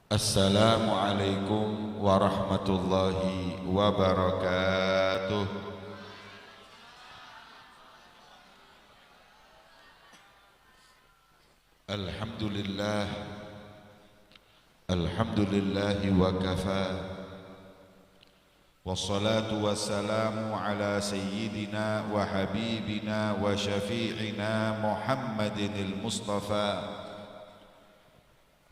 Assalamualaikum warahmatullahi wabarakatuh. Alhamdulillah, alhamdulillahi wa kafa. Wassalatu wassalamu ala sayyidina wa habibina wa syafi'ina Muhammadinil Mustafa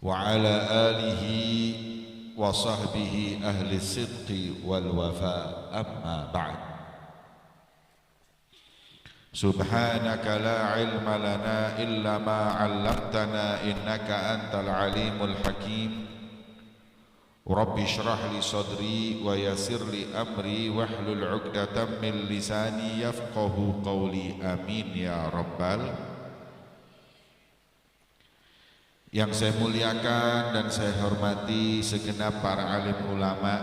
wa ala alihi wa sahbihi ahli sidqi wal wafa, amma ba'd. Subhanaka la ilma lana illa ma 'allamtana innaka antal alimul hakim. Rabbi shrah li sadri wa yassir li amri wahlul 'uqdatam min lisani yafqahu qawli, amin ya rabbal. Yang saya muliakan dan saya hormati segenap para alim ulama,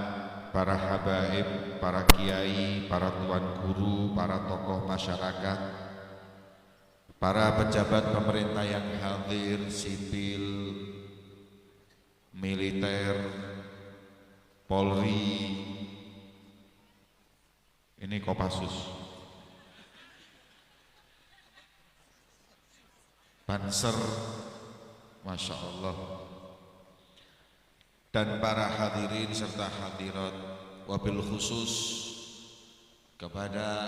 para habaib, para kiai, para tuan guru, para tokoh masyarakat, para pejabat pemerintah yang hadir, sipil, militer, Polri, ini Kopassus, Banser, Masya Allah, dan para hadirin serta hadirat, wabil khusus kepada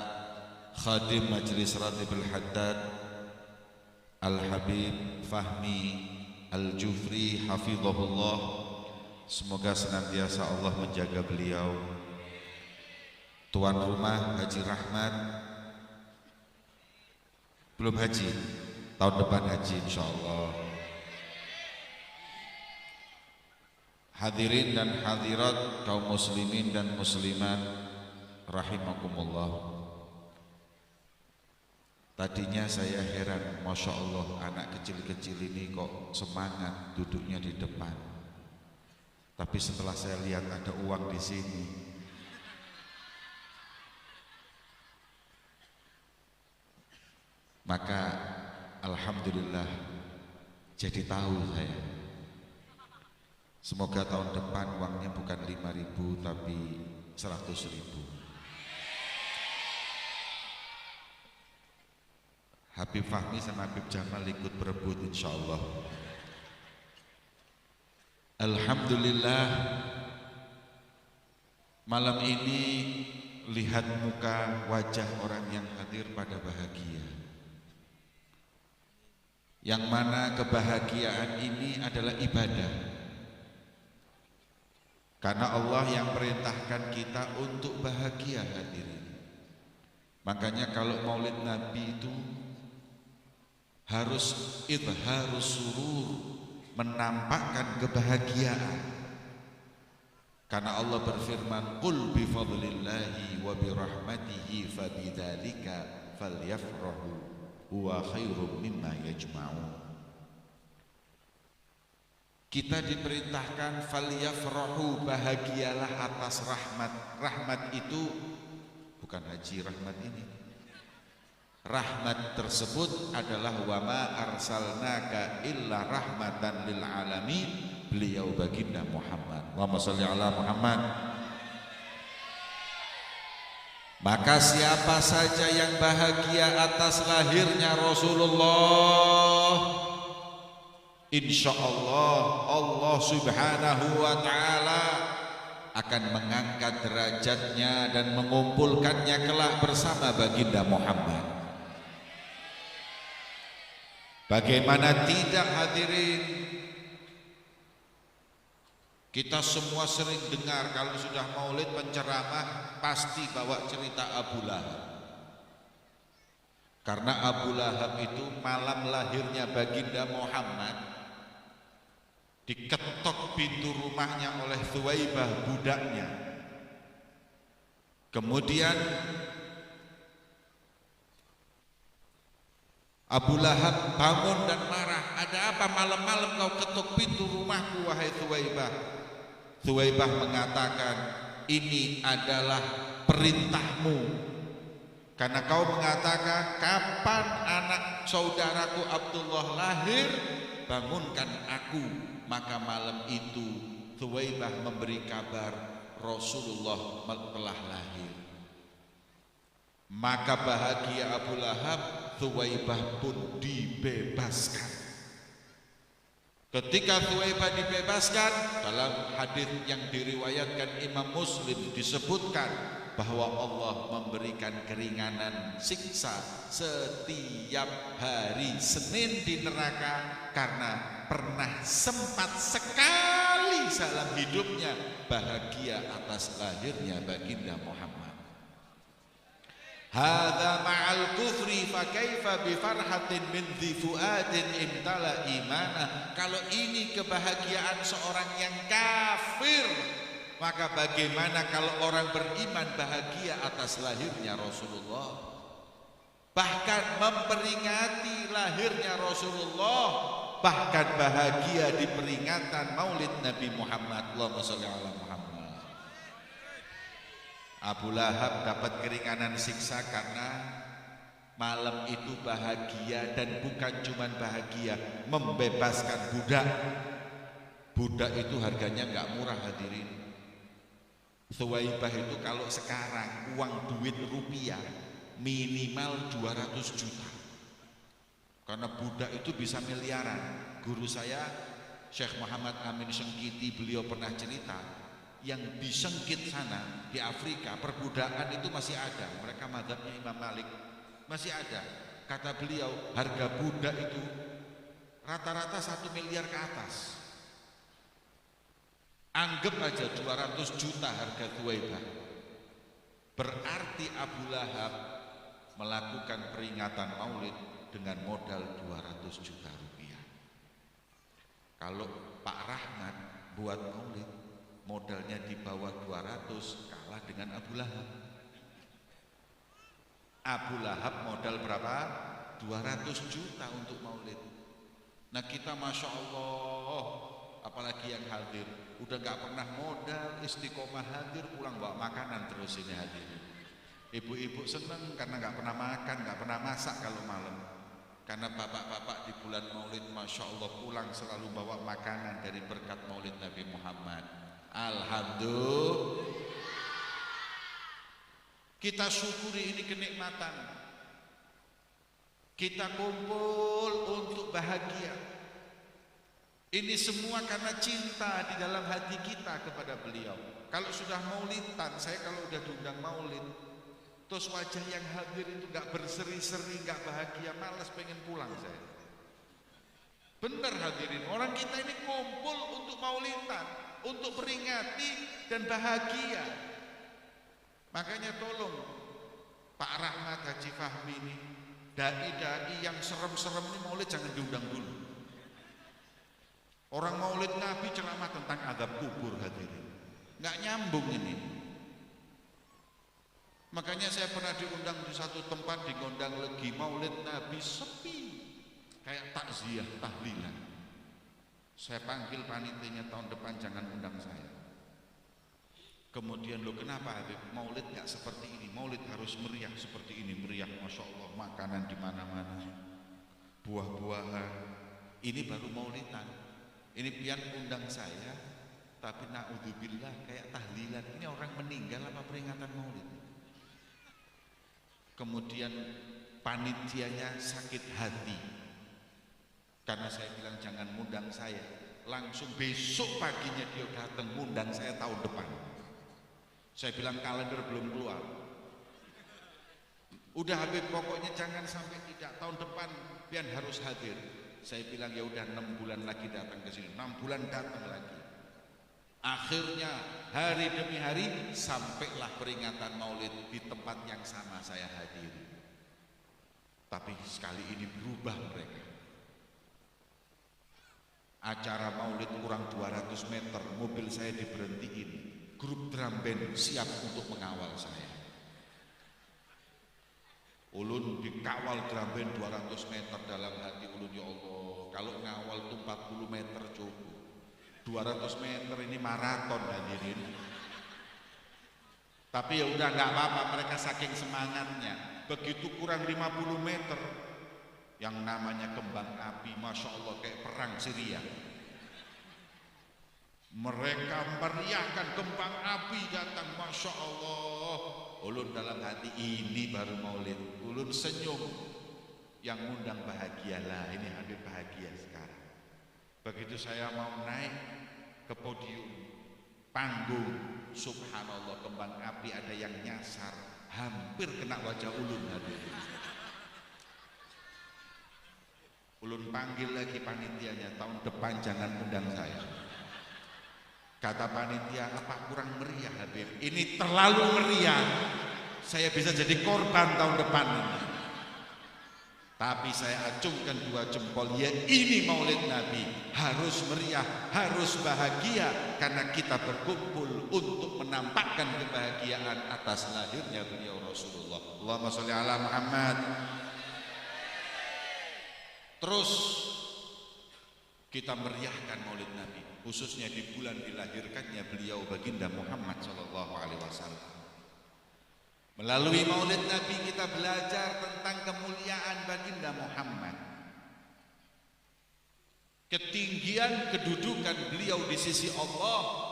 Khadim Majelis Ratibul Haddad Al-Habib Fahmi Al-Jufri hafizahullah, semoga senantiasa Allah menjaga beliau. Tuan rumah Haji Rahmat belum haji, tahun depan haji insyaallah. Hadirin dan hadirat kaum muslimin dan muslimat rahimakumullah. Tadinya saya heran, Masya Allah, anak kecil-kecil ini kok semangat duduknya di depan. Tapi setelah saya lihat ada uang di sini, maka alhamdulillah jadi tahu saya. Semoga tahun depan uangnya bukan 5.000 tapi 100.000. Habib Fahmi sama Habib Jamal ikut berebut insyaallah. Alhamdulillah, malam ini lihat muka wajah orang yang hadir pada bahagia, yang mana kebahagiaan ini adalah ibadah. Karena Allah yang perintahkan kita untuk bahagia, hadirin. Makanya kalau maulid Nabi itu harus idharus surur, menampakkan kebahagiaan. Karena Allah berfirman, qul bifadlillahi wa birahmatihi fabidzalika falyafrahu huwa khairum mimma yajma'un. Kita diperintahkan falyafrahu, bahagialah atas rahmat. Rahmat itu bukan Haji Rahmat ini. Rahmat tersebut adalah wa ma arsalnaka illa rahmatan lil alamin, beliau baginda Muhammad. Allahumma shalli ala Muhammad. Maka siapa saja yang bahagia atas lahirnya Rasulullah, insya Allah Allah subhanahu wa ta'ala akan mengangkat derajatnya dan mengumpulkannya kelak bersama baginda Muhammad. Bagaimana tidak, hadirin? Kita semua sering dengar kalau sudah maulid penceramah pasti bawa cerita Abu Lahab. Karena Abu Lahab itu malam lahirnya baginda Muhammad diketok pintu rumahnya oleh Thuwaibah, budaknya. Kemudian Abu Lahab bangun dan marah. Ada apa malam-malam kau ketuk pintu rumahku, wahai Thuwaibah? Thuwaibah mengatakan, ini adalah perintahmu. Karena kau mengatakan, kapan anak saudaraku Abdullah lahir, bangunkan aku. Maka malam itu Thuwaibah memberi kabar Rasulullah telah lahir. Maka bahagia Abu Lahab, Thuwaibah pun dibebaskan. Ketika Thuwaibah dibebaskan, dalam hadis yang diriwayatkan Imam Muslim disebutkan bahwa Allah memberikan keringanan siksa setiap hari Senin di neraka karena pernah sempat sekali dalam hidupnya bahagia atas lahirnya baginda Muhammad. Hadza ma'al kufri fa kaifa bi farhatin min dhi fuadin imtala imanah. Kalau ini kebahagiaan seorang yang kafir, maka bagaimana kalau orang beriman bahagia atas lahirnya Rasulullah? Bahkan memperingati lahirnya Rasulullah, bahkan bahagia di peringatan Maulid Nabi Muhammad. Allahumma sholli ala Muhammad. Abu Lahab dapat keringanan siksa karena malam itu bahagia, dan bukan cuma bahagia, membebaskan budak. Budak itu harganya nggak murah hadirin. Thuwaibah itu kalau sekarang uang duit rupiah minimal 200 juta. Karena budak itu bisa miliaran. Guru saya Syekh Muhammad Amin Sengkiti, beliau pernah cerita yang di Sengkit sana di Afrika perbudakan itu masih ada. Mereka mazhabnya Imam Malik, masih ada. Kata beliau harga budak itu rata-rata 1 miliar ke atas. Anggap aja 200 juta harga Thuwaibah. Berarti Abu Lahab melakukan peringatan Maulid dengan modal 200 juta rupiah. Kalau Pak Rahmat buat Maulid modalnya di bawah 200, kalah dengan Abu Lahab. Abu Lahab modal berapa? 200 juta untuk Maulid. Nah kita Masya Allah, apalagi yang hadir udah gak pernah modal, istiqomah hadir, pulang bawa makanan terus ini hadir. Ibu-ibu seneng karena gak pernah makan, gak pernah masak kalau malam. Karena bapak-bapak di bulan Maulid Masya Allah pulang selalu bawa makanan dari berkat Maulid Nabi Muhammad. Alhamdulillah. Kita syukuri ini kenikmatan. Kita kumpul untuk bahagia. Ini semua karena cinta di dalam hati kita kepada beliau. Kalau sudah maulidan, saya kalau udah diundang maulid, terus wajah yang hadir itu gak berseri-seri, gak bahagia, malas pengen pulang saya. Benar hadirin, orang kita ini kumpul untuk maulidan, untuk peringati dan bahagia. Makanya tolong Pak Rahmat Haji Fahmi ini, dai-dai yang serem-serem ini maulid jangan diundang dulu. Orang maulid Nabi ceramah tentang azab kubur hadirin, nggak nyambung ini. Makanya saya pernah diundang di satu tempat, digondang lagi maulid Nabi sepi, kayak takziah tahlilan. Saya panggil panitianya tahun depan jangan undang saya. Kemudian lo kenapa Habib? Maulid nggak seperti ini, maulid harus meriah seperti ini, meriah, Masya Allah, makanan di mana-mana, buah-buahan. Ini baru maulidan. Ini pian undang saya, tapi naudzubillah kayak tahlilan. Ini orang meninggal apa peringatan maulid? Kemudian panitianya sakit hati karena saya bilang jangan ngundang saya. Langsung besok paginya dia datang ngundang saya tahun depan. Saya bilang kalender belum keluar. Udah Habib, pokoknya jangan sampai tidak, tahun depan pian harus hadir. Saya bilang ya udah 6 bulan lagi datang ke sini, 6 bulan datang lagi. Akhirnya hari demi hari sampailah peringatan maulid di tempat yang sama saya hadir. Tapi sekali ini berubah mereka. Acara maulid kurang 200 meter, mobil saya diberhentiin. Grup drum band siap untuk mengawal saya. Ulun dikawal drum band 200 meter, dalam hati ulun ya Allah, kalau ngawal itu 40 meter cukup, 200 meter ini maraton hadirin. Tapi ya udah nggak apa-apa, mereka saking semangatnya. Begitu kurang 50 meter, yang namanya kembang api, Masya Allah kayak perang Syria. Mereka meriahkan, kembang api datang, Masya Allah. Ulun dalam hati, ini baru maulid. Ulun senyum, yang ngundang bahagialah. Ini Habib bahagia sekarang. Begitu saya mau naik ke podium, panggung, subhanallah, kembang api ada yang nyasar, hampir kena wajah ulun. Ulun panggil lagi panitianya, tahun depan jangan undang saya. Kata panitia, apa kurang meriah Habib? Ini terlalu meriah, saya bisa jadi korban tahun depan ini. Tapi saya acungkan dua jempol, ya ini maulid Nabi, harus meriah, harus bahagia, karena kita berkumpul untuk menampakkan kebahagiaan atas lahirnya beliau Rasulullah. Allahumma sholli ala Muhammad. Terus kita meriahkan maulid Nabi, khususnya di bulan dilahirkannya beliau baginda Muhammad sallallahu alaihi wasallam. Melalui maulid Nabi kita belajar tentang kemuliaan baginda Muhammad, ketinggian kedudukan beliau di sisi Allah,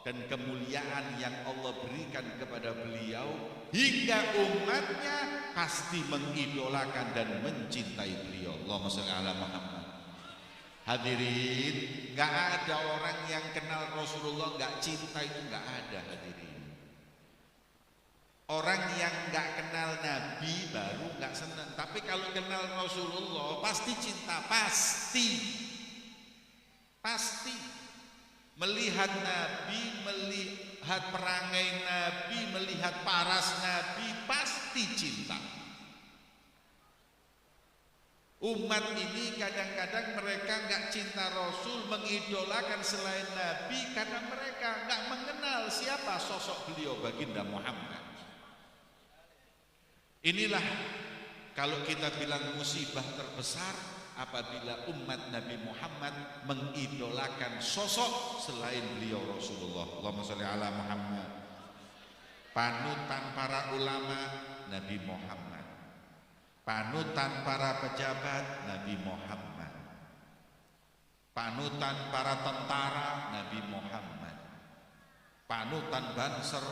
dan kemuliaan yang Allah berikan kepada beliau hingga umatnya pasti mengidolakan dan mencintai beliau. Allahumma sholli ala Muhammad. Hadirin, gak ada orang yang kenal Rasulullah gak cinta, itu gak ada hadirin. Orang yang gak kenal Nabi baru gak senang, tapi kalau kenal Rasulullah pasti cinta, pasti melihat Nabi, melihat perangai Nabi, melihat paras Nabi, pasti cinta. Umat ini kadang-kadang mereka nggak cinta Rasul, mengidolakan selain Nabi karena mereka nggak mengenal siapa sosok beliau baginda Muhammad. Inilah kalau kita bilang musibah terbesar apabila umat Nabi Muhammad mengidolakan sosok selain beliau Rasulullah. Allahumma sholli ala Muhammad. Panutan para ulama Nabi Muhammad, panutan para pejabat Nabi Muhammad, panutan para tentara Nabi Muhammad, panutan Banser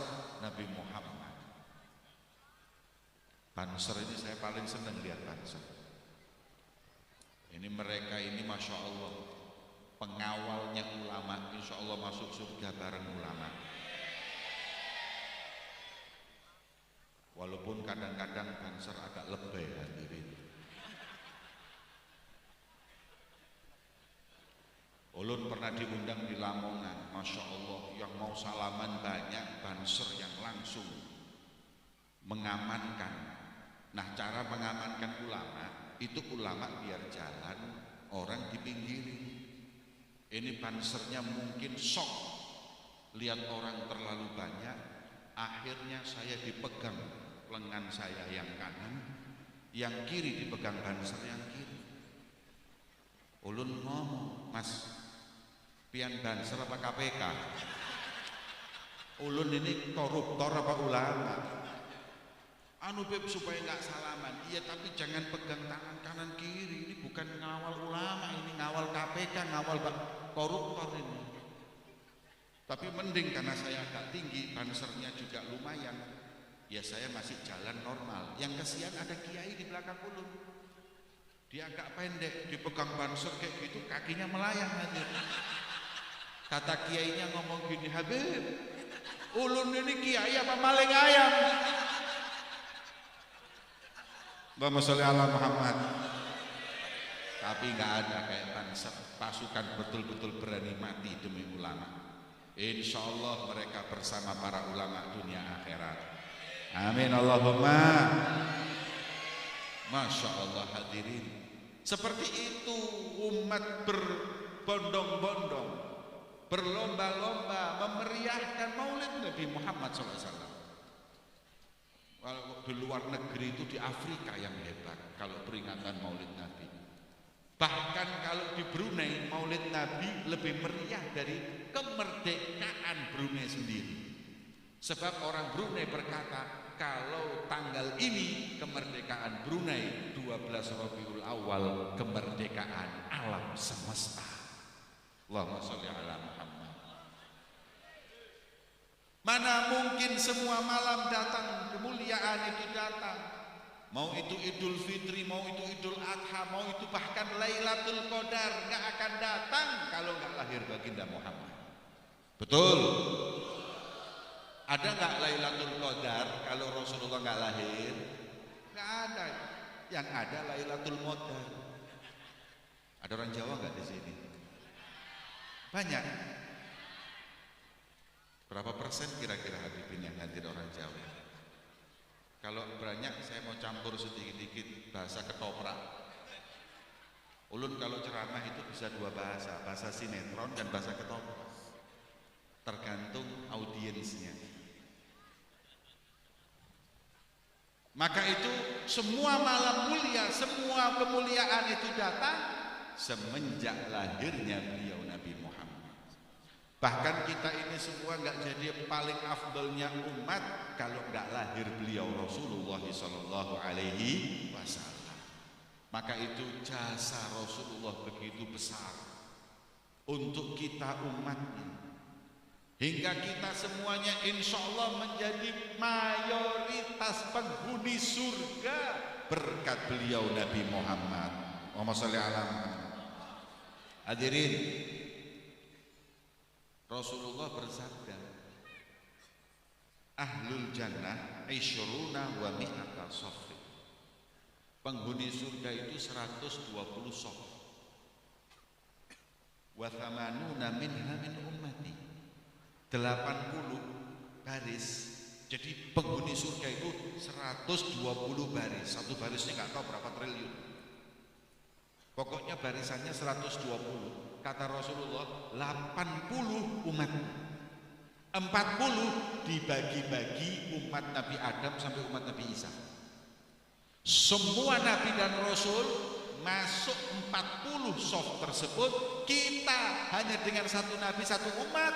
Nabi Muhammad. Banser ini saya paling senang lihat Banser. Ini mereka ini Masya Allah pengawalnya ulama, insya Allah masuk surga bareng ulama. Walaupun kadang-kadang Banser agak lebay hadirin. Ulun pernah diundang di Lamongan, Masya Allah, yang mau salaman banyak, Banser yang langsung mengamankan. Nah, cara mengamankan ulama itu ulama biar jalan, orang dipinggiri. Ini Bansernya mungkin shock lihat orang terlalu banyak, akhirnya saya dipegang lengan saya yang kanan, yang kiri dipegang Banser yang kiri. Ulun ngomong, Mas, pian Banser apa KPK? Ulun ini koruptor apa ulama? Anu Beb, supaya nggak salaman. Iya, tapi jangan pegang tangan kanan kiri. Ini bukan ngawal ulama, ini ngawal KPK, ngawal koruptor ini. Tapi mending karena saya agak tinggi, Bansernya juga lumayan, ya saya masih jalan normal. Yang kesian ada kiai di belakang ulun, dia agak pendek, dipegang Banser kayak gitu, kakinya melayang aja. Kata kiainya ngomong gini, Habib, ulun ini kiai apa maling ayam? Allahumma sholli ala Muhammad. Tapi nggak ada kayak Banser, pasukan betul-betul berani mati demi ulama. Insya Allah mereka bersama para ulama dunia akhirat. Amin Allahumma. Masya Allah hadirin. Seperti itu umat berbondong-bondong, berlomba-lomba memeriahkan maulid Nabi Muhammad SAW. Kalau di luar negeri itu di Afrika yang hebat kalau peringatan maulid Nabi. Bahkan kalau di Brunei maulid Nabi lebih meriah dari kemerdekaan Brunei sendiri. Sebab orang Brunei berkata, kalau tanggal ini kemerdekaan Brunei, 12 Rabiul Awal kemerdekaan alam semesta. Allahumma sholli ala Muhammad. Mana mungkin semua malam datang, kemuliaan itu datang. Mau itu Idul Fitri, mau itu Idul Adha, mau itu bahkan Lailatul Qadar, nggak akan datang kalau nggak lahir baginda Muhammad. Betul? Ada nggak Lailatul Qadar kalau Rasulullah nggak lahir? Nggak ada. Yang ada Lailatul Qadar. Ada orang Jawa nggak di sini? Banyak. Berapa persen kira-kira hadirin yang hadir orang Jawa? Kalau banyak saya mau campur sedikit-sedikit bahasa ketoprak. Ulun kalau ceramah itu bisa dua bahasa, bahasa sinetron dan bahasa ketoprak. Tergantung audiensnya. Maka itu semua malam mulia, semua kemuliaan itu datang semenjak lahirnya beliau Nabi Muhammad. Bahkan kita ini semua nggak jadi paling afdolnya umat kalau nggak lahir beliau Rasulullah Sallallahu Alaihi Wasallam. Maka itu jasa Rasulullah begitu besar untuk kita umatnya, hingga kita semuanya insya Allah menjadi mayoritas penghuni surga berkat beliau Nabi Muhammad. Allahumma sholli ala Muhammad. Hadirin, Rasulullah bersabda, ahlul jannah isyruna wa mi'ata shaffi. Penghuni surga itu 120 shaf. Wa thamanuna minha min ummati. 80 baris. Jadi penghuni surga itu 120 baris. Satu barisnya nggak tahu berapa triliun. Pokoknya barisannya 120. Kata Rasulullah 80 umat, 40 dibagi-bagi umat Nabi Adam sampai umat Nabi Isa. Semua Nabi dan Rasul masuk 40 shaf tersebut. Kita hanya dengan satu Nabi satu umat,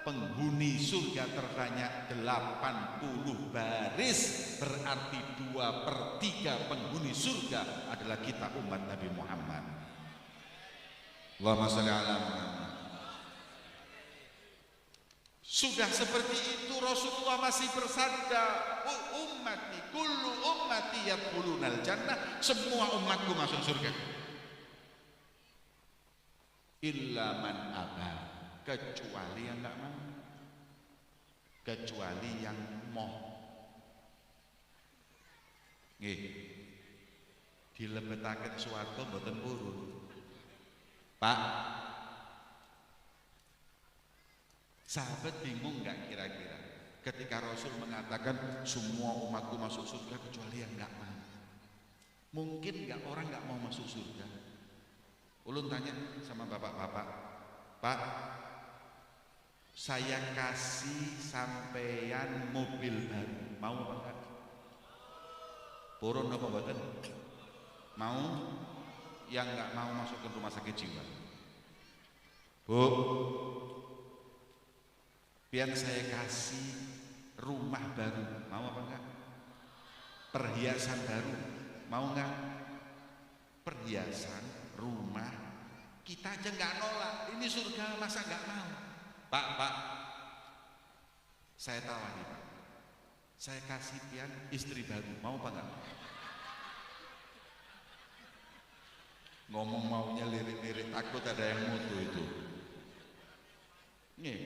penghuni surga terbanyak 80 baris. Berarti 2/3 penghuni surga adalah kita umat Nabi Muhammad. Allahumma sholli ala Muhammad. Sudah seperti itu Rasulullah masih bersabda, ummati kullu ummati yadkhulunal jannah, semua umatku masuk surga illa man aba, kecuali yang enggak mau, kecuali yang mau. Nggih, dilebetaken swarga mboten purun. Pak, sahabat bingung nggak kira-kira ketika Rasul mengatakan semua umatku masuk surga kecuali yang nggak mau? Mungkin nggak orang nggak mau masuk surga? Ulun tanya sama bapak-bapak, Pak, saya kasih sampeyan mobil baru, mau apa enggak? Purun apa mboten? Mau? Yang nggak mau masuk ke rumah sakit jiwa. Bu, biar saya kasih rumah baru, mau apa enggak? Perhiasan baru, mau enggak? Perhiasan, rumah, kita aja nggak nolak. Ini surga masa nggak mau? Pak, saya tawari Pak, saya kasih pian istri baru, mau apa enggak? Ngomong maunya lirik-lirik, takut ada yang mutu itu. Nih,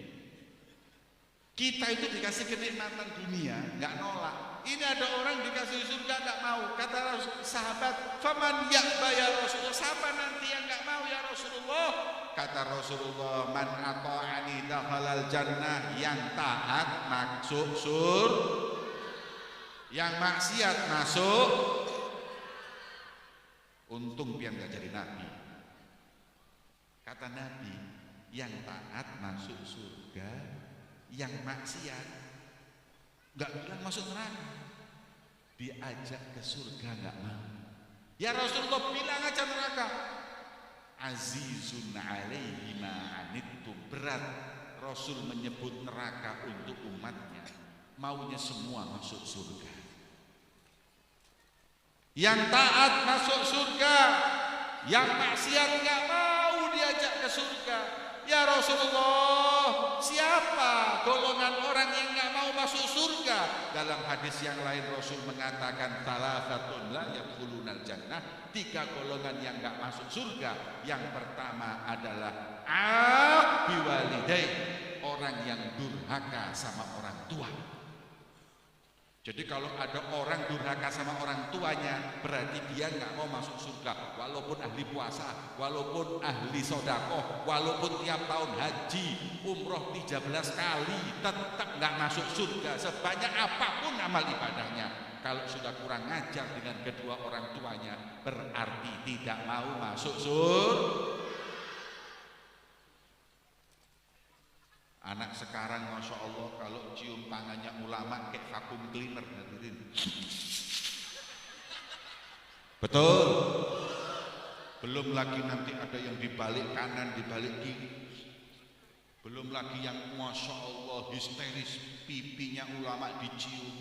kita itu dikasih kenikmatan dunia, nggak nolak. Ini ada orang dikasih surga nggak mau. Kata sahabat, faman ya'ba ya Rasulullah, siapa nanti yang nggak mau ya Rasulullah? Kata Rasulullah, man ata'ani dakhalal jannah, yang taat masuk surga, yang maksiat masuk. Untung pian gak jadi nabi. Kata Nabi, yang taat masuk surga, yang maksiat gak bilang masuk neraka. Diajak ke surga gak mau. Ya Rasulullah, bilang aja neraka. Azizun alaihi ma'anittum, berat Rasul menyebut neraka untuk umatnya. Maunya semua masuk surga. Yang taat masuk surga, yang maksiat nggak mau diajak ke surga. Ya Rasulullah, siapa golongan orang yang nggak masuk surga. Dalam hadis yang lain Rasul mengatakan thalathatun la yadkhulunal jannah, 3 golongan yang enggak masuk surga. Yang pertama adalah biwalidai, orang yang durhaka sama orang tua. Jadi kalau ada orang durhaka sama orang tuanya, berarti dia nggak mau masuk surga. Walaupun ahli puasa, walaupun ahli sodakoh, walaupun tiap tahun haji, umroh 13 kali, tetap nggak masuk surga. Sebanyak apapun amal ibadahnya, kalau sudah kurang ajar dengan kedua orang tuanya, berarti tidak mau masuk surga. Anak sekarang Masya Allah kalau cium tangannya ulama kayak vakum cleaner, hadirin. Betul. Belum lagi nanti ada yang dibalik kanan, dibalik kiri. Belum lagi yang Masya Allah histeris, pipinya ulama dicium,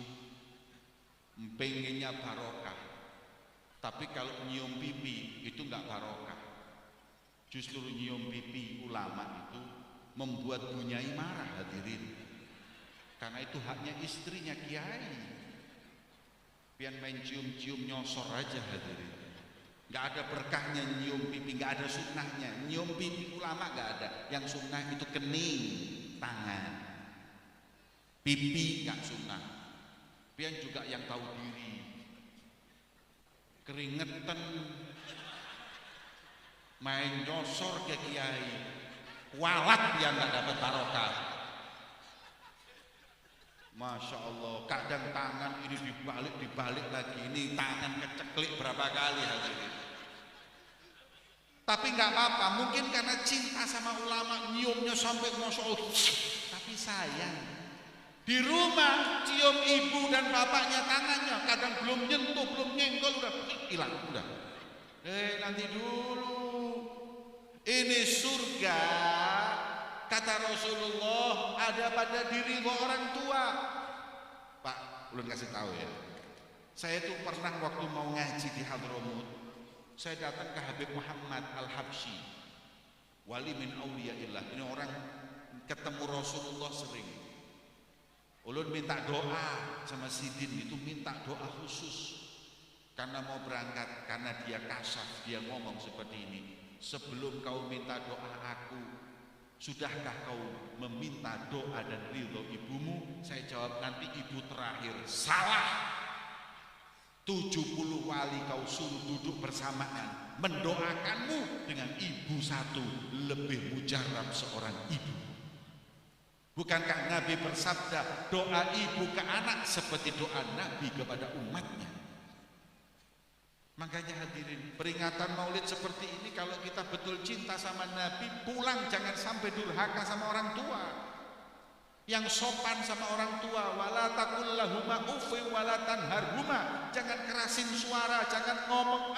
pengennya barokah. Tapi kalau nyium pipi itu enggak barokah. Justru nyium pipi ulama itu membuat bunyai marah, hadirin. Karena itu haknya istrinya kiai. Pian main cium-cium nyosor aja, hadirin. Nggak ada berkahnya nyium pipi, nggak ada sunnahnya. Nyium pipi ulama nggak ada. Yang sunnah itu kening tangan, pipi nggak sunnah. Pian juga yang tahu diri, keringetan main nyosor ke kiai, walat yang nggak dapat barokah. Masya Allah, kadang tangan ini dibalik lagi, ini tangan keceklik berapa kali hadirin. Tapi nggak apa-apa, mungkin karena cinta sama ulama nyiumnya sampai Masya Allah. Tapi sayang, di rumah cium ibu dan bapaknya tangannya, kadang belum nyentuh, belum nyenggol udah hilang, udah. Nanti dulu. Ini surga, kata Rasulullah, ada pada diri orang tua. Pak, ulun kasih tahu ya. Saya tuh pernah waktu mau ngaji di Hadramut, saya datang ke Habib Muhammad Al-Habsyi, wali min auliyaillah. Ini orang ketemu Rasulullah sering. Ulun minta doa sama Sidin, itu minta doa khusus karena mau berangkat, karena dia kasaf, dia ngomong seperti ini. Sebelum kau minta doa aku, sudahkah kau meminta doa dan ridho ibumu? Saya jawab, nanti ibu terakhir. Salah. 70 wali kau suruh duduk bersamaan, mendoakanmu dengan ibu satu, lebih mujarab seorang ibu. Bukankah Nabi bersabda, doa ibu ke anak seperti doa Nabi kepada umatnya? Makanya hadirin, peringatan maulid seperti ini kalau kita betul cinta sama Nabi, pulang jangan sampai durhaka sama orang tua. Yang sopan sama orang tua, wala taqul lahuma uffin wala tanharhuma. Jangan kerasin suara, jangan ngomong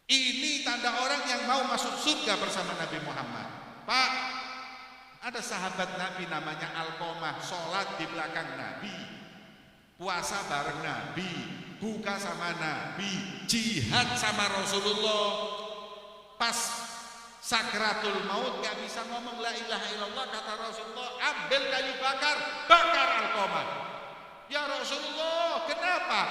Ini tanda orang yang mau masuk surga bersama Nabi Muhammad. Pak, ada sahabat Nabi namanya Alqamah, sholat di belakang Nabi, puasa bareng Nabi, buka sama Nabi, jihad sama Rasulullah. Pas sakratul maut gak bisa ngomong la ilaha illallah, kata Rasulullah, ambil kayu bakar, bakar Alqamah. Ya Rasulullah, kenapa?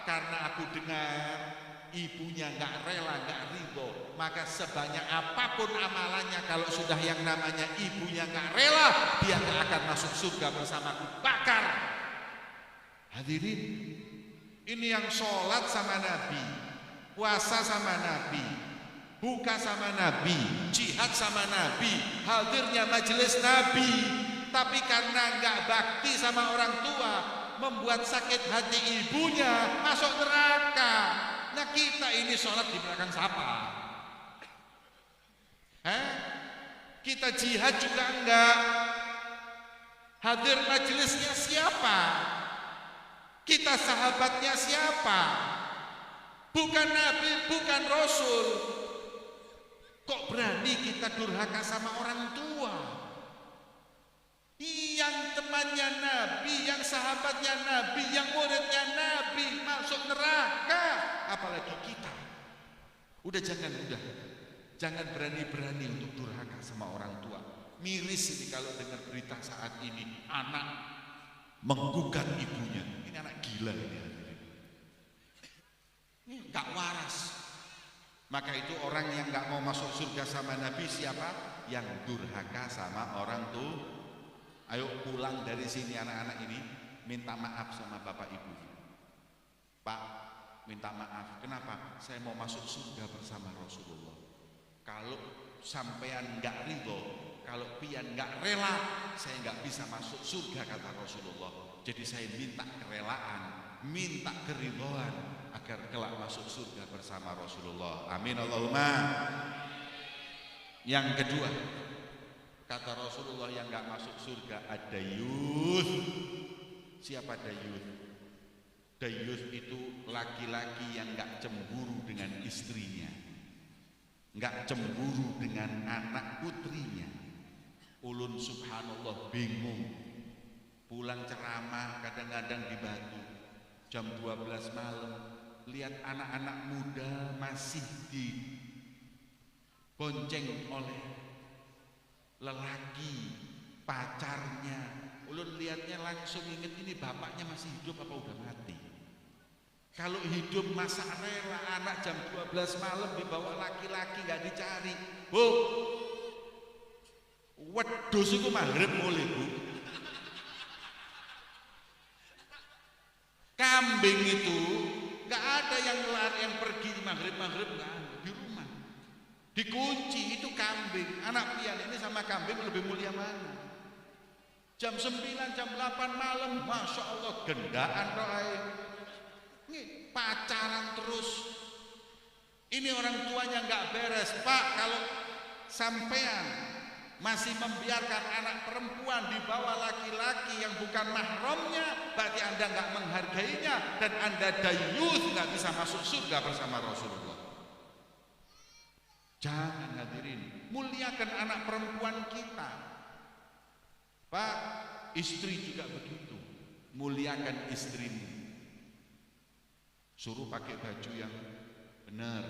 Karena aku dengar ibunya gak rela, gak ridho. Maka sebanyak apapun amalannya, kalau sudah yang namanya ibunya gak rela, dia gak akan masuk surga bersamaku. Bakar. Hadirin, ini yang sholat sama Nabi, puasa sama Nabi, buka sama Nabi, jihad sama Nabi, hadirnya majelis Nabi. Tapi karena nggak bakti sama orang tua, membuat sakit hati ibunya, masuk neraka. Nah kita ini sholat di belakang siapa? Kita jihad juga enggak. Hadir majelisnya siapa? Kita sahabatnya siapa? Bukan Nabi, bukan Rasul. Kok berani kita durhaka sama orang tua? Yang temannya Nabi, yang sahabatnya Nabi, yang muridnya Nabi masuk neraka, apalagi kita. Jangan berani-berani untuk durhaka sama orang tua. Miris ini kalau dengar berita saat ini anak menggugat ibunya. Ini anak gila ini. Ini gak waras. Maka itu orang yang gak mau masuk surga sama Nabi siapa? Yang durhaka sama orang tuh. Ayo pulang dari sini anak-anak ini, minta maaf sama bapak ibu. Pak, minta maaf. Kenapa? Saya mau masuk surga bersama Rasulullah. Kalau sampean nggak ridho, kalau pian nggak rela, saya nggak bisa masuk surga kata Rasulullah. Jadi saya minta kerelaan, minta keridhoan agar kelak masuk surga bersama Rasulullah. Amin Allahumma. Yang kedua, kata Rasulullah yang nggak masuk surga ada dayuth. Siapa dayuth? Dayuth itu laki-laki yang gak cemburu dengan istrinya, gak cemburu dengan anak putrinya. Ulun subhanallah bingung, pulang ceramah kadang-kadang di Batu jam 12 malam, lihat anak-anak muda masih dibonceng oleh lelaki pacarnya. Ulun lihatnya langsung inget, ini bapaknya masih hidup apa udah mati. Kalau hidup masa rela anak jam 12 malam dibawa laki-laki gak dicari. Bu, wedhus itu maghrib mulai bu. Kambing itu gak ada yang lari yang pergi maghrib gak ada di rumah. Dikunci itu kambing. Anak pian ini sama kambing lebih mulia mana? Jam 9, jam 8 malam, masya Allah gendaan roai. Ini pacaran terus. Ini orang tuanya nggak beres Pak. Kalau sampean masih membiarkan anak perempuan dibawa laki-laki yang bukan mahramnya, berarti Anda nggak menghargainya dan Anda dayuth, nggak bisa masuk surga bersama Rasulullah. Jangan hadirin, muliakan anak perempuan kita. Pak, istri juga begitu, muliakan istrimu. Suruh pakai baju yang benar,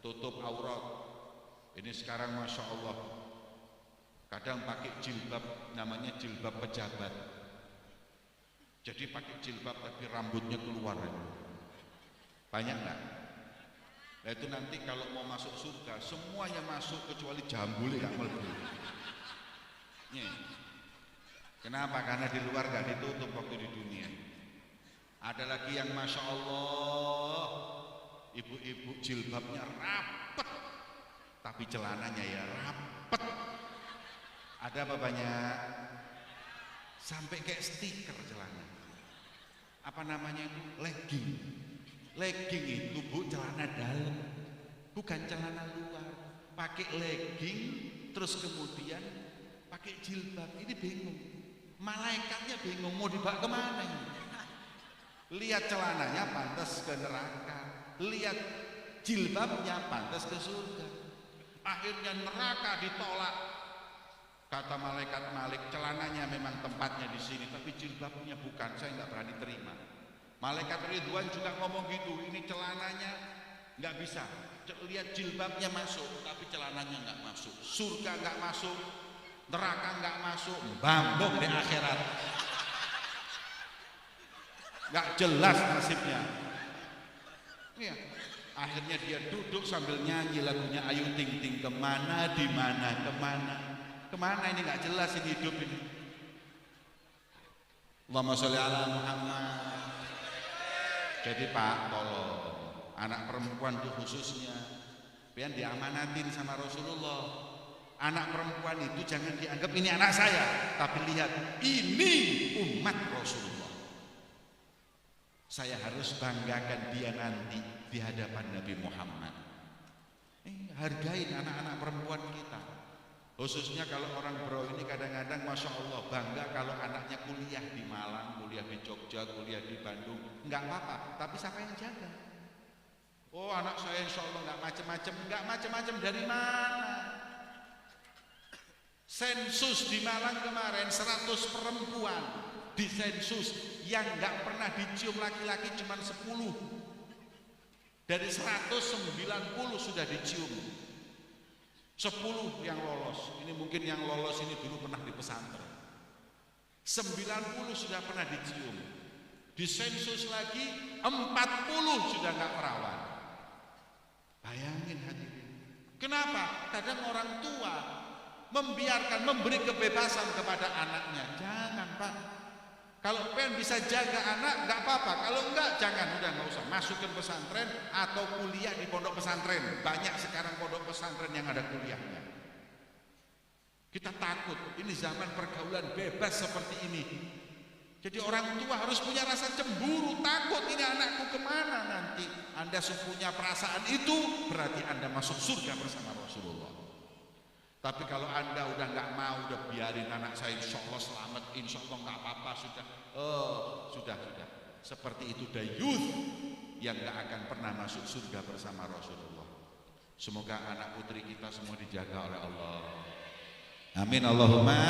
tutup aurat. Ini sekarang masya Allah, kadang pakai jilbab, namanya jilbab pejabat. Jadi pakai jilbab tapi rambutnya keluar. Banyak nggak? Nah itu nanti kalau mau masuk surga, semuanya masuk kecuali jambule gak mlebu. Kenapa? Karena di luar gak ditutup waktu di dunia. Ada lagi yang masya Allah, ibu-ibu jilbabnya rapet, tapi celananya ya rapet. Ada apa banyak? Sampai kayak stiker celana. Apa namanya itu? Legging. Legging itu bu celana dalam, bukan celana luar. Pakai legging, terus kemudian pakai jilbab. Ini bingung. Malaikatnya bingung mau dibawa kemana ini? Lihat celananya pantas ke neraka, lihat jilbabnya pantas ke surga. Akhirnya neraka ditolak. Kata malaikat Malik, celananya memang tempatnya di sini, tapi jilbabnya bukan. Saya nggak berani terima. Malaikat Ridwan juga ngomong gitu, ini celananya nggak bisa. Lihat jilbabnya masuk, tapi celananya nggak masuk. Surga nggak masuk, neraka nggak masuk, bambung di akhirat. Gak jelas nasibnya. Ya. Akhirnya dia duduk sambil nyanyi lagunya Ayu Ting Ting, kemana, di mana, kemana, kemana ini gak jelas ini hidup ini. Allahumma sholli ala Muhammad. Jadi Pak, tolong anak perempuan itu khususnya, pian diamanatin sama Rasulullah. Anak perempuan itu jangan dianggap ini anak saya, tapi lihat ini umat Rasulullah. Saya harus banggakan dia nanti di hadapan Nabi Muhammad. Hargain anak-anak perempuan kita. Khususnya kalau orang bro ini kadang-kadang masya Allah bangga kalau anaknya kuliah di Malang, kuliah di Jogja, kuliah di Bandung. Enggak apa-apa, tapi siapa yang jaga? Oh anak saya insya Allah enggak macem-macem. Enggak macem-macem dari mana? Sensus di Malang kemarin 100 perempuan di sensus yang nggak pernah dicium laki-laki cuma 10. Dari 190 sudah dicium. 10 yang lolos. Ini mungkin yang lolos ini dulu pernah di pesantren. 90 sudah pernah dicium. Disensus lagi 40 sudah nggak perawan. Bayangin hadirin. Kenapa? Kadang orang tua membiarkan, memberi kebebasan kepada anaknya. Jangan Pak. Kalau pengen bisa jaga anak nggak apa-apa. Kalau enggak jangan, udah nggak usah. Masukin pesantren atau kuliah di pondok pesantren. Banyak sekarang pondok pesantren yang ada kuliahnya. Kita takut, ini zaman pergaulan bebas seperti ini. Jadi orang tua harus punya rasa cemburu, takut ini anakku kemana nanti. Anda punya perasaan itu, berarti Anda masuk surga bersama Rasulullah. Tapi kalau Anda udah nggak mau, udah biarin anak saya insya Allah selamat, insya Allah nggak apa-apa, sudah. Seperti itu dayuth yang nggak akan pernah masuk surga bersama Rasulullah. Semoga anak putri kita semua dijaga oleh Allah. Amin Allahumma.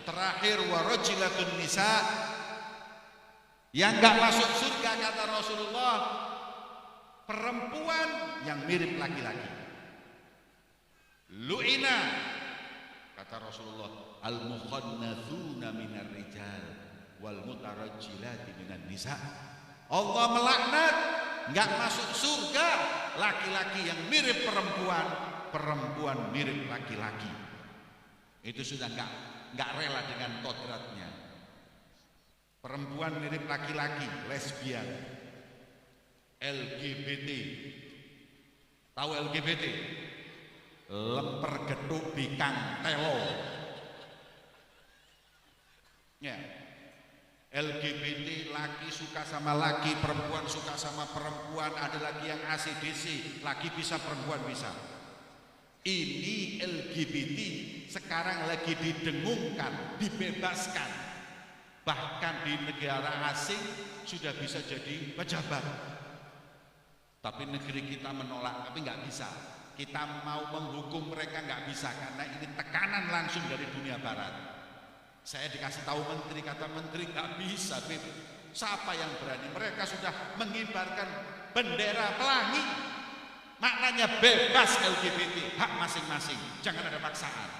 Terakhir warajilatun nisa, yang nggak masuk surga kata Rasulullah, perempuan yang mirip laki-laki. Lu'ina kata Rasulullah al-mukhannathuna minar rijal wal mutarajjilati minan nisa. Allah melaknat, nggak masuk surga laki-laki yang mirip perempuan, perempuan mirip laki-laki. Itu sudah nggak rela dengan kodratnya. Perempuan mirip laki-laki, lesbian, LGBT. Tahu LGBT? Lemper geduk bikang telo. Ya. LGBT, laki suka sama laki, perempuan suka sama perempuan, ada lagi yang ACDC, laki bisa, perempuan bisa. Ini LGBT sekarang lagi didengungkan, dibebaskan. Bahkan di negara asing sudah bisa jadi pejabat. Tapi negeri kita menolak, tapi nggak bisa. Kita mau menghukum mereka nggak bisa, karena ini tekanan langsung dari dunia barat. Saya dikasih tahu menteri, kata menteri nggak bisa, Beb. Siapa yang berani? Mereka sudah mengibarkan bendera pelangi. Maknanya bebas LGBT, hak masing-masing, jangan ada paksaan.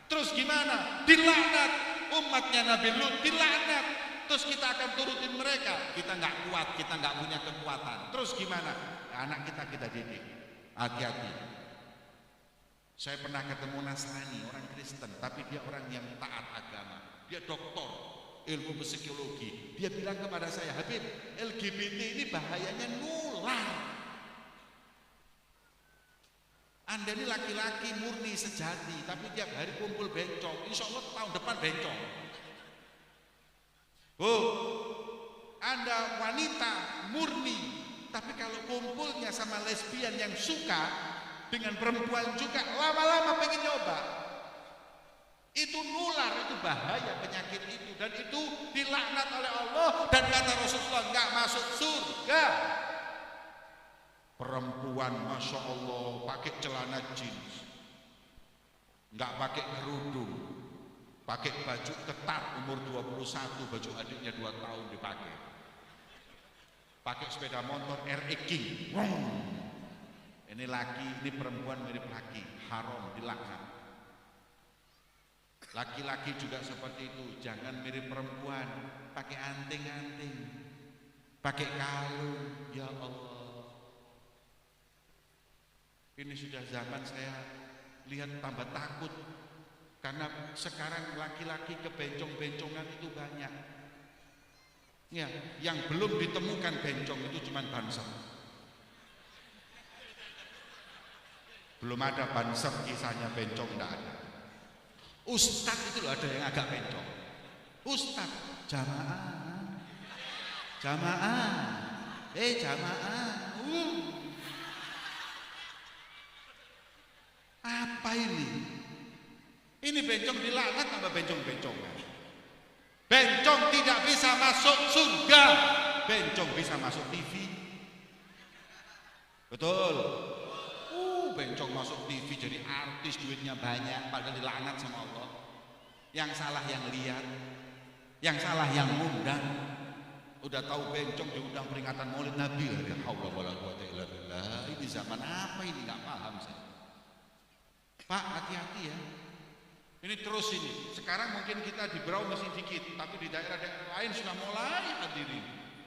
Terus gimana? Dilaknat umatnya Nabi Lut, dilaknat. Terus kita akan turutin mereka. Kita nggak kuat, kita nggak punya kekuatan. Terus gimana? Anak kita didik. Hati-hati. Saya pernah ketemu Nasrani, orang Kristen, tapi dia orang yang taat agama. Dia doktor ilmu psikologi. Dia bilang kepada saya, Habib, LGBT ini bahayanya nular. Anda ini laki-laki murni sejati, tapi tiap hari kumpul bencong. Insya Allah tahun depan bencong. Bu, Anda wanita murni, tapi kalau kumpulnya sama lesbian yang suka dengan perempuan juga, lama-lama pengen nyoba. Itu nular, itu bahaya penyakit itu, dan itu dilaknat oleh Allah, dan kata Rasulullah nggak masuk surga. Perempuan Masya Allah pakai celana jeans, nggak pakai kerudung, pakai baju ketat, umur 21, baju adiknya 2 tahun dipakai, pakai sepeda motor RX King. Ini laki, ini perempuan mirip laki, haram, dilaknat. Laki-laki juga seperti itu, jangan mirip perempuan, pakai anting-anting, pakai kalung. Ya Allah, ini sudah zaman saya lihat tambah takut, karena sekarang laki-laki kebencong-bencongan itu banyak. Ya, yang belum ditemukan bencong itu cuma Banser. Belum ada Banser kisahnya bencong, enggak ada. Ustadz itu loh ada yang agak bencong. Ustadz, jamaah, jamaah, jamaah. Apa ini? Ini bencong dilaknat sama bencong-bencongan. Bencong tidak bisa masuk surga, bencong bisa masuk TV. Betul. Bencong masuk TV jadi artis, duitnya banyak, padahal dilaknat sama Allah. Yang salah yang lihat, yang salah yang ngundang. Udah tahu bencong diundang peringatan Maulid Nabi, ya Allah wala quwwata illa billah. Ini zaman apa ini, nggak paham saya. Pak, hati-hati ya. Ini terus ini. Sekarang mungkin kita di Berau masih dikit, tapi di daerah-daerah lain sudah mulai hadirin.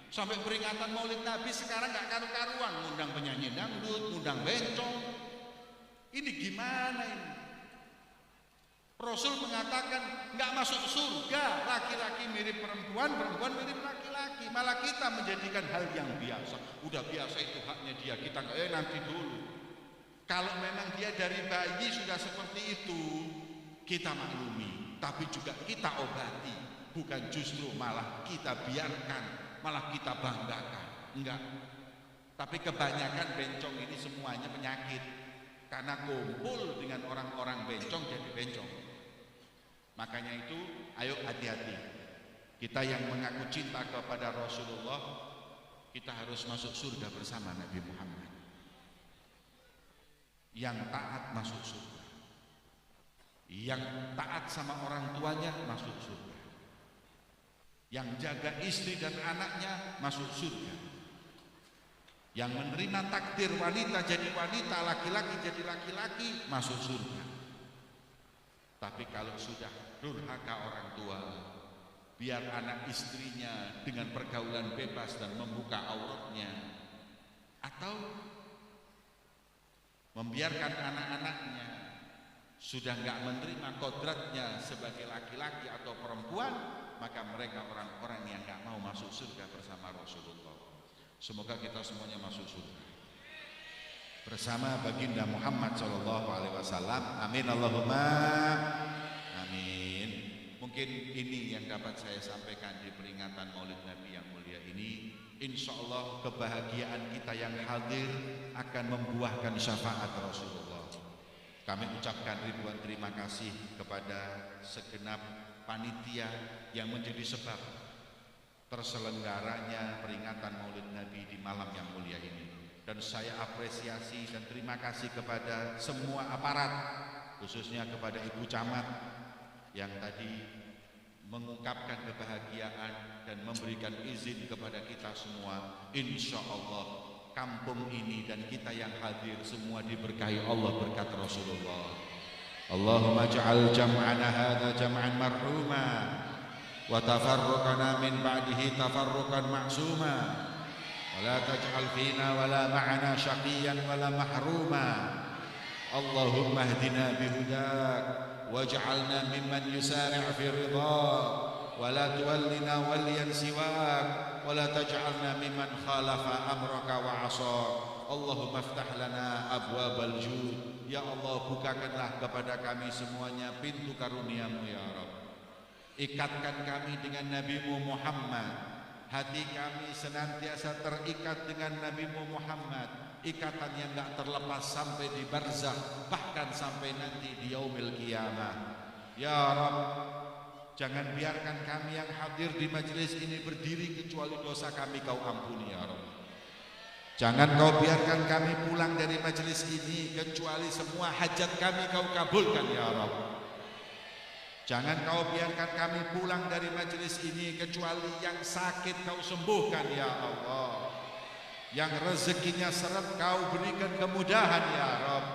Sampai peringatan Maulid Nabi sekarang nggak karu-karuan, ngundang penyanyi dangdut, ngundang bencong. Ini gimana ini? Rasul mengatakan nggak masuk surga laki-laki mirip perempuan, perempuan mirip laki-laki. Malah kita menjadikan hal yang biasa. Udah biasa itu haknya dia, kita nggak nanti dulu. Kalau memang dia dari bayi sudah seperti itu, kita maklumi, tapi juga kita obati. Bukan justru malah kita biarkan, malah kita banggakan. Enggak. Tapi kebanyakan bencong ini semuanya penyakit. Karena kumpul dengan orang-orang bencong jadi bencong. Makanya itu, ayo hati-hati. Kita yang mengaku cinta kepada Rasulullah, kita harus masuk surga bersama Nabi Muhammad. Yang taat masuk surga, yang taat sama orang tuanya masuk surga, yang jaga istri dan anaknya masuk surga, yang menerima takdir wanita jadi wanita, laki-laki jadi laki-laki masuk surga. Tapi kalau sudah durhaka orang tua, biar anak istrinya dengan pergaulan bebas dan membuka auratnya, atau membiarkan anak-anaknya sudah nggak menerima kodratnya sebagai laki-laki atau perempuan, maka mereka orang-orang yang nggak mau masuk surga bersama Rasulullah. Semoga kita semuanya masuk surga bersama baginda Muhammad SAW. Amin Allahumma amin. Mungkin ini yang dapat saya sampaikan di peringatan Maulid Nabi yang mulia ini. Insya Allah kebahagiaan kita yang hadir akan membuahkan syafaat Rasulullah. Kami ucapkan ribuan terima kasih kepada segenap panitia yang menjadi sebab terselenggaranya peringatan Maulid Nabi di malam yang mulia ini. Dan saya apresiasi dan terima kasih kepada semua aparat, khususnya kepada Ibu Camat yang tadi mengungkapkan kebahagiaan dan memberikan izin kepada kita semua. Insya Allah kampung ini dan kita yang hadir semua diberkahi Allah berkat Rasulullah. Allahumma ja'al jam'ana hadha jam'an marhuma wa tafarruqana min ba'dihi tafarruqan ma'suma wa la taj'al fina wa la ma'ana syaqiyan wa la mahruma. Allahumma hdina bihudak waj'alna mimman yusari' fi ridhak wa la tuwallina waliyan siwak wa la taj'alna mimman khalafa amraka wa 'asak. Allahumma iftah lana abwabal jud. Ya Allah, bukakanlah kepada kami semuanya pintu karunia-Mu ya Rabb. Ikatkan kami dengan Nabi-Mu Muhammad. Hati kami senantiasa terikat dengan Nabi-Mu Muhammad, ikatan yang tak terlepas sampai di barzakh, bahkan sampai nanti di yaumil qiyamah. Ya Rabb, jangan biarkan kami yang hadir di majelis ini berdiri kecuali dosa kami Kau ampuni ya Rabb. Jangan Kau biarkan kami pulang dari majelis ini kecuali semua hajat kami Kau kabulkan ya Rabb. Jangan Kau biarkan kami pulang dari majelis ini kecuali yang sakit Kau sembuhkan ya Allah. Yang rezekinya seret Kau berikan kemudahan ya Rabb.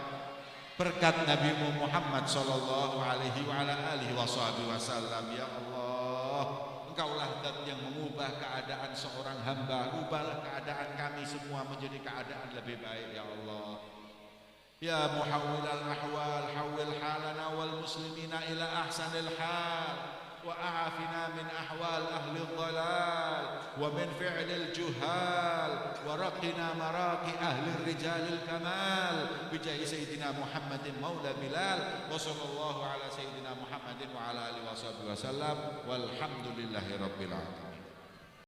Berkat Nabi Muhammad sallallahu alaihi wa ala alihi wasallam ya Allah. Engkaulah zat yang mengubah keadaan seorang hamba. Ubahlah keadaan kami semua menjadi keadaan lebih baik ya Allah. Ya muhawwil al-ahwal, hawwil halana wal muslimina ila ahsanil hal wa a'afina min ahwal ahli dhalal wa min fi'lil juhal wa raqina maraqi ahli rijalil kamal bijahi sayyidina Muhammadin maula Bilal wa sallallahu ala sayyidina Muhammadin wa ala alihi wa sahbihi wa sallam walhamdulillahi rabbil alamin.